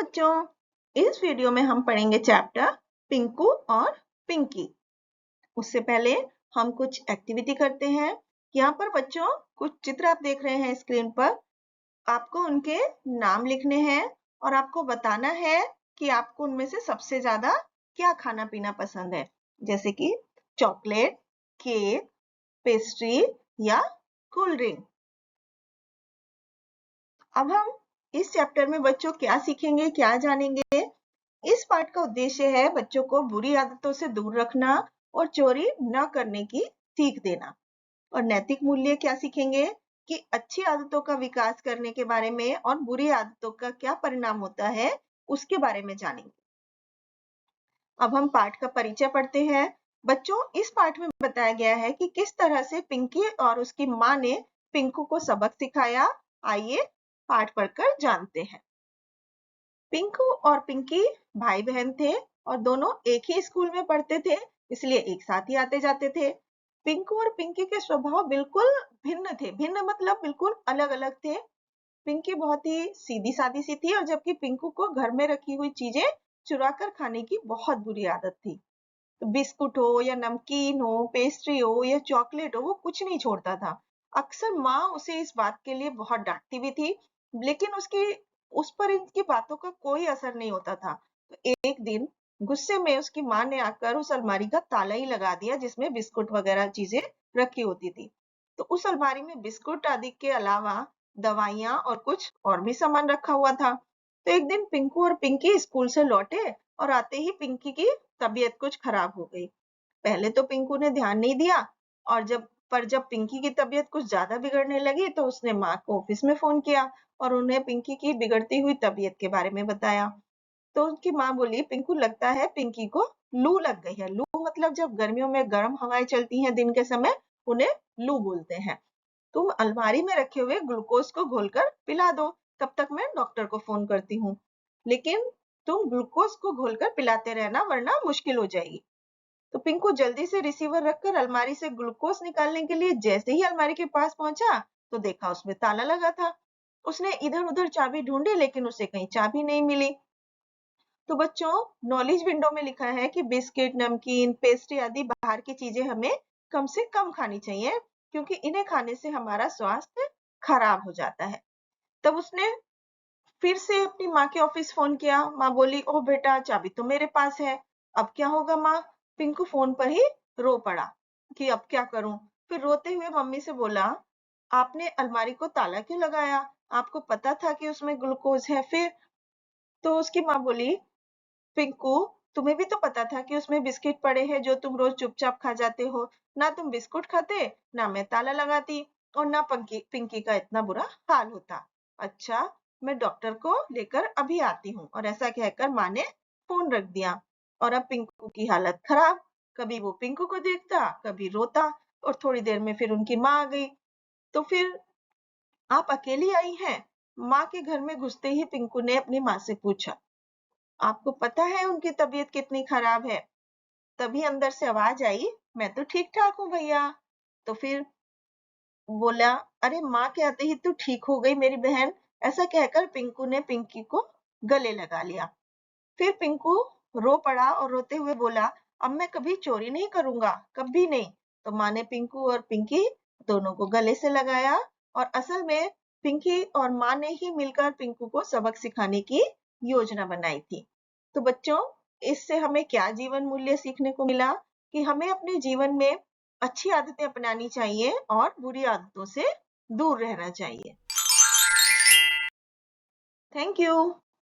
बच्चों, इस वीडियो में हम पढ़ेंगे चैप्टर पिंकू और पिंकी। उससे पहले हम कुछ एक्टिविटी करते हैं। यहाँ पर बच्चों कुछ चित्र आप देख रहे हैं स्क्रीन पर। आपको उनके नाम लिखने हैं और आपको बताना है कि आपको उनमें से सबसे ज्यादा क्या खाना पीना पसंद है, जैसे कि चॉकलेट, केक, पेस्ट्री या कोल्ड ड्रिंक। अब हम इस चैप्टर में बच्चों क्या सीखेंगे, क्या जानेंगे। इस पाठ का उद्देश्य है बच्चों को बुरी आदतों से दूर रखना और चोरी न करने की सीख देना। और नैतिक मूल्य क्या सीखेंगे कि अच्छी आदतों का विकास करने के बारे में और बुरी आदतों का क्या परिणाम होता है उसके बारे में जानेंगे। अब हम पाठ का परिचय पढ़ते हैं। बच्चों, इस पाठ में बताया गया है कि किस तरह से पिंकी और उसकी माँ ने पिंकू को सबक सिखाया। आइए पाठ पढ़कर जानते हैं। पिंकू और पिंकी भाई बहन थे और दोनों एक ही स्कूल में पढ़ते थे, इसलिए एक साथ ही आते जाते थे। पिंकू और पिंकी के स्वभाव बिल्कुल भिन्न थे। भिन्न मतलब बिल्कुल अलग अलग थे। पिंकी बहुत ही सीधी सादी सी थी और जबकि पिंकू को घर में रखी हुई चीजें चुरा कर खाने की बहुत बुरी आदत थी। तो बिस्कुट हो या नमकीन हो, पेस्ट्री हो या चॉकलेट हो, वो कुछ नहीं छोड़ता था। अक्सर माँ उसे इस बात के लिए बहुत डांटती भी थी, लेकिन उस पर इनकी बातों का कोई असर नहीं होता था। तो एक दिन गुस्से में उसकी माँ ने आकर उस अलमारी का ताला ही लगा दिया जिसमें बिस्कुट वगैरह चीजें रखी होती थी। तो उस अलमारी में बिस्कुट आदि के अलावा दवाइयां और कुछ और भी सामान रखा हुआ था। तो एक दिन पिंकू और पिंकी स्कूल से लौटे और आते ही पिंकी की तबीयत कुछ खराब हो गई। पहले तो पिंकू ने ध्यान नहीं दिया और जब पिंकी की तबीयत कुछ ज्यादा बिगड़ने लगी तो उसने माँ को ऑफिस में फोन किया और उन्हें पिंकी की बिगड़ती हुई तबीयत के बारे में बताया। तो उनकी माँ बोली, पिंकू लगता है पिंकी को लू लग गई है। लू मतलब जब गर्मियों में गर्म हवाएं चलती हैं दिन के समय, उन्हें लू बोलते हैं। तुम अलमारी में रखे हुए ग्लूकोज को घोलकर पिला दो, तब तक मैं डॉक्टर को फोन करती हूँ। लेकिन तुम ग्लूकोज को घोलकर पिलाते रहना वरना मुश्किल हो जाएगी। तो पिंकू जल्दी से रिसीवर रखकर अलमारी से ग्लूकोज निकालने के लिए जैसे ही अलमारी के पास पहुंचा तो देखा उसमें ताला लगा था। उसने इधर उधर चाबी ढूंढी लेकिन उसे कहीं चाबी नहीं मिली। तो बच्चों, नॉलेज विंडो में लिखा है कि बिस्किट, नमकीन, पेस्ट्री आदि बाहर की चीजें हमें कम से कम खानी चाहिए, क्योंकि इन्हें खाने से हमारा स्वास्थ्य खराब हो जाता है। तब उसने फिर से अपनी माँ के ऑफिस फोन किया। माँ बोली, ओ बेटा, चाबी तो मेरे पास है, अब क्या होगा माँ? पिंकू फोन पर ही रो पड़ा कि अब क्या करूं। फिर रोते हुए मम्मी से बोला, आपने अलमारी को ताला क्यों लगाया? आपको पता था कि उसमें ग्लूकोज है? फिर तो उसकी माँ बोली, पिंकू, तुम्हें भी तो पता था कि उसमें बिस्किट पड़े हैं जो तुम रोज चुपचाप खा जाते हो। ना तुम बिस्कुट खाते, ना मैं ताला लगाती और ना पिंकी का इतना बुरा हाल होता। अच्छा, मैं डॉक्टर को लेकर अभी आती हूँ। और ऐसा कहकर माँ ने फोन रख दिया। और अब पिंकू की हालत खराब। कभी वो पिंकू को देखता, कभी रोता और थोड़ी देर में फिर उनकी माँ आ गई। तो फिर, आप अकेली आई हैं? माँ के घर में घुसते ही पिंकू ने अपनी माँ से पूछा, आपको पता है उनकी तबीयत कितनी खराब है? तभी अंदर से आवाज आई, मैं तो ठीक ठाक हूँ भैया। तो फिर बोला, अरे माँ के आते ही तो ठीक हो गई मेरी बहन। ऐसा कहकर पिंकू ने पिंकी को गले लगा लिया। फिर पिंकू रो पड़ा और रोते हुए बोला, अब मैं कभी चोरी नहीं करूंगा, कभी नहीं। तो माँ ने पिंकू और पिंकी दोनों को गले से लगाया और असल में पिंकी और माँ ने ही मिलकर पिंकू को सबक सिखाने की योजना बनाई थी। तो बच्चों, इससे हमें क्या जीवन मूल्य सीखने को मिला कि हमें अपने जीवन में अच्छी आदतें अपनानी चाहिए और बुरी आदतों से दूर रहना चाहिए। Thank you.